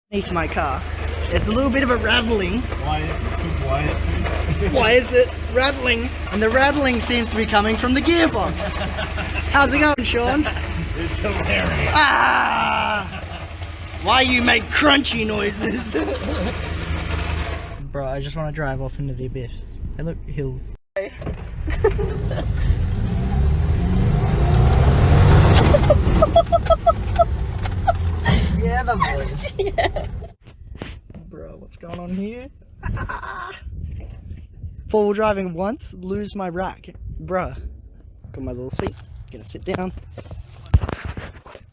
Beneath my car. It's a little bit of a rattling. Quiet. Why is it rattling? And the rattling seems to be coming from the gearbox. How's it going, Sean? It's hilarious. Ah! Why you make crunchy noises? Bro, I just want to drive off into the abyss. Hey look, hills. Yeah, the boys. Yeah. Bro, what's going on here? Four-wheel driving once, lose my rack. Bruh. Got my little seat. Gonna sit down.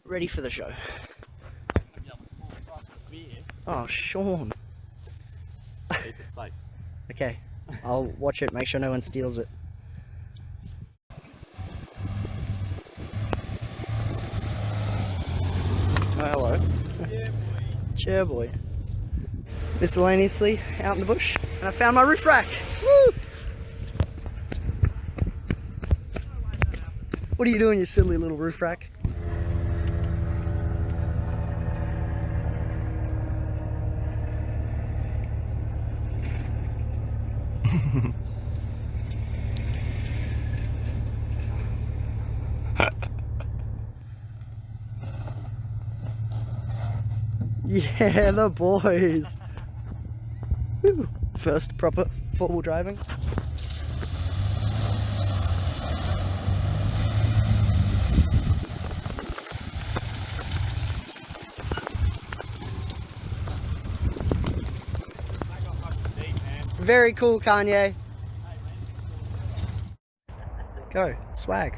Ready for the show. Oh, Sean. Keep it safe. Okay, I'll watch it, make sure no one steals it. Oh, hello. Yeah, boy. Cheer boy. Miscellaneously out in the bush, and I found my roof rack. Woo! What are you doing, you silly little roof rack? Yeah, the boys. Woo. First proper four-wheel driving. Very cool, Kanye. Go, swag.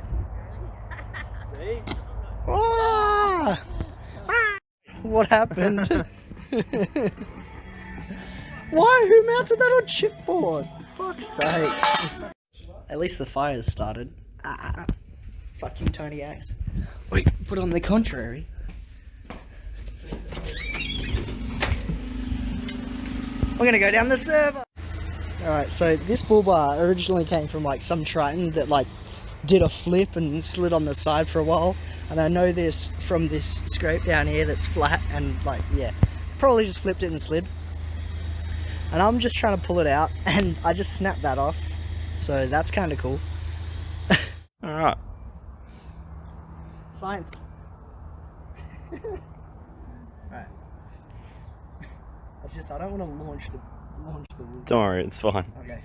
See? Oh! What happened? Why? Who mounted that on chipboard? Fuck's sake. At least the fire's started. Fuck you, Tony Axe. Wait, but on the contrary. We're gonna go down the server. Alright, so this bull bar originally came from like some Triton that like did a flip and slid on the side for a while. And I know this from this scrape down here that's flat and like, yeah, probably just flipped it and slid. And I'm just trying to pull it out and I just snapped that off. So that's kind of cool. Alright. Science. Right. I don't want to launch the wheel. Don't worry, it's fine. Okay.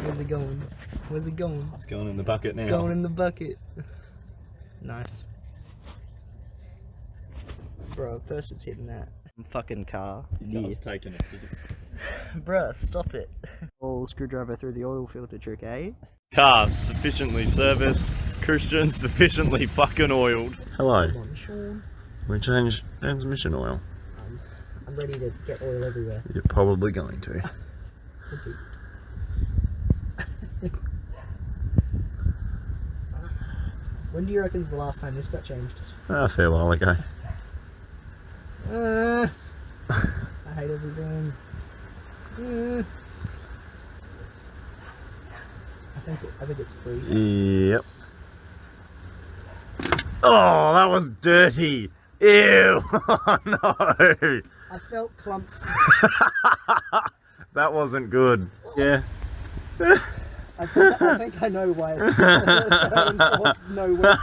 Where's it going? Where's it going? It's going in the bucket now. It's going in the bucket. Nice. Bro, first it's hitting that fucking car. It's taking a piss. Bruh, stop it. All screwdriver through the oil filter trick, eh? Car sufficiently serviced. Christian sufficiently fucking oiled. Hello. Come on, Sean. We changed transmission oil. I'm ready to get oil everywhere. You're probably going to. When do you reckon's the last time this got changed? A fair while ago. I hate everything. I think it's free. Yep. Oh, that was dirty. Ew. Oh, no. I felt clumps. That wasn't good. Yeah. I think I know why it's nowhere.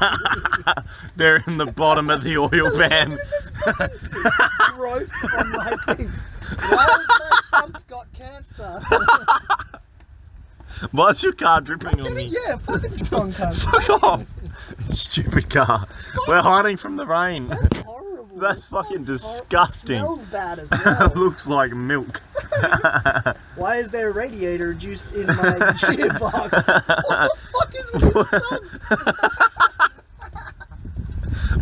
They're in the bottom of the oil van. Growth on my thing. Why has my sump got cancer? Why's your car dripping on me? Yeah, fucking strong cunt. Fuck off. Stupid car. We're hiding from the rain. That's horrible. That's fucking disgusting. It smells bad as well. Looks like milk. Why is there radiator juice in my gearbox? What the fuck is with your son?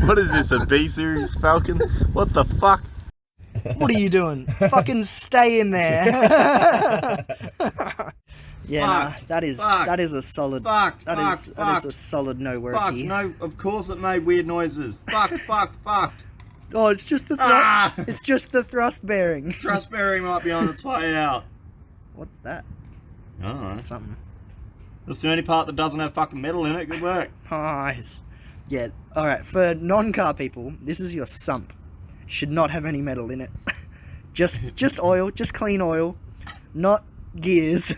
What is this, a B-series Falcon? What the fuck? What are you doing? Fucking stay in there. Yeah, nah, that is a solid. That is a solid no worky. Fuck, no, of course it made weird noises. Fucked. Oh, it's just the it's just the thrust bearing. Thrust bearing might be on its way out. What's that? I don't know. Something. That's the only part that doesn't have fucking metal in it. Good work. Nice. Yeah, alright, for non-car people, this is your sump. Should not have any metal in it. just oil, just clean oil, not gears.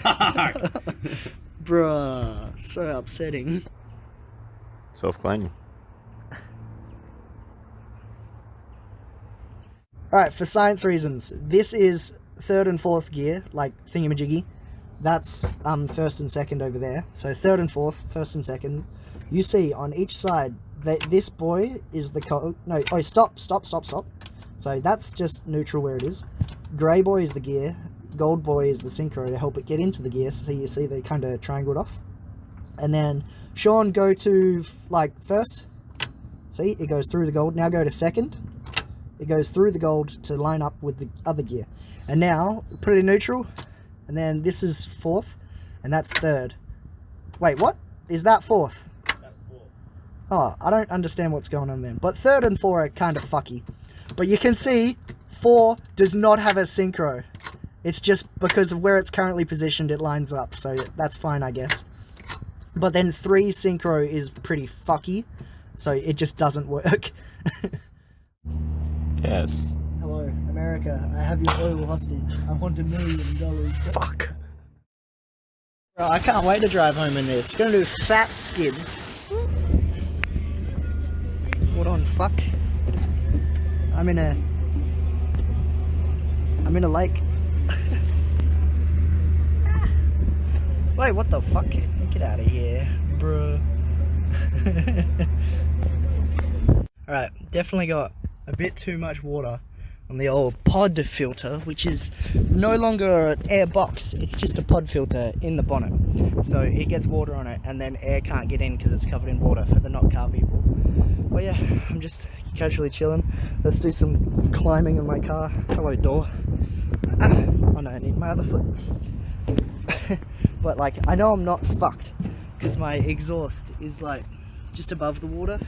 Fuck. Bruh, so upsetting. Self-cleaning. Alright, for science reasons, this is third and fourth gear, like thingamajiggy. That's first and second over there. So third and fourth, first and second. You see on each side that this boy is the stop. So that's just neutral where it is. Grey boy is the gear, gold boy is the synchro to help it get into the gear. So you see they kind of triangled off. And then Sean, go to like first. See, it goes through the gold. Now go to second. It goes through the gold to line up with the other gear. And now put it in neutral. And then this is fourth, and that's third. Wait, what? Is that fourth? That's fourth. Oh, I don't understand what's going on then. But third and four are kind of fucky. But you can see 4 does not have a synchro. It's just because of where it's currently positioned, it lines up. So that's fine, I guess. But then 3 synchro is pretty fucky. So it just doesn't work. Yes. Hello, America. I have your oil hostage. I want $1 million. Fuck. Bro, I can't wait to drive home in this. It's gonna do fat skids. What on fuck? I'm in a lake. Wait, what the fuck? Get out of here, bro. Alright, definitely got a bit too much water on the old pod filter, which is no longer an air box, it's just a pod filter in the bonnet. So it gets water on it and then air can't get in because it's covered in water for the not car people. But yeah, I'm just casually chilling. Let's do some climbing in my car. Hello door. Oh no, I need my other foot. But like, I know I'm not fucked because my exhaust is like just above the water,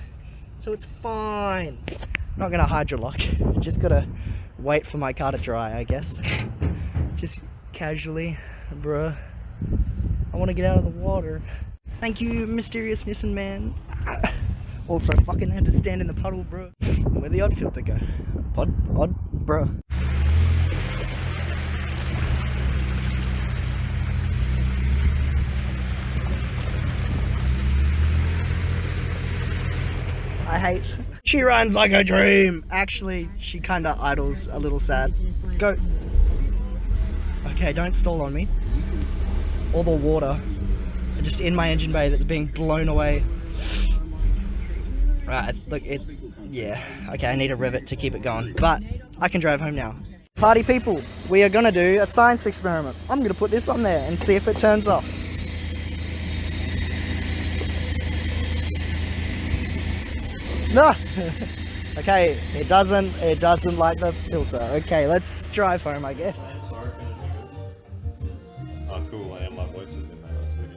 so it's fine. I'm not gonna hydrolock, just gotta wait for my car to dry, I guess. Just casually, bruh. I wanna get out of the water. Thank you, mysterious Nissan man. Also, fucking had to stand in the puddle, bro. Where'd the odd filter go? Odd, bruh. I hate. She runs like a dream. Actually, she kinda idles a little sad. Go. Okay, don't stall on me. All the water just in my engine bay that's being blown away. Right, look, yeah. Okay, I need a rivet to keep it going, but I can drive home now. Party people, we are gonna do a science experiment. I'm gonna put this on there and see if it turns off. No! Okay, it doesn't like the filter. Okay, let's drive home, I guess. Oh cool, and my voice is in there, that's wicked.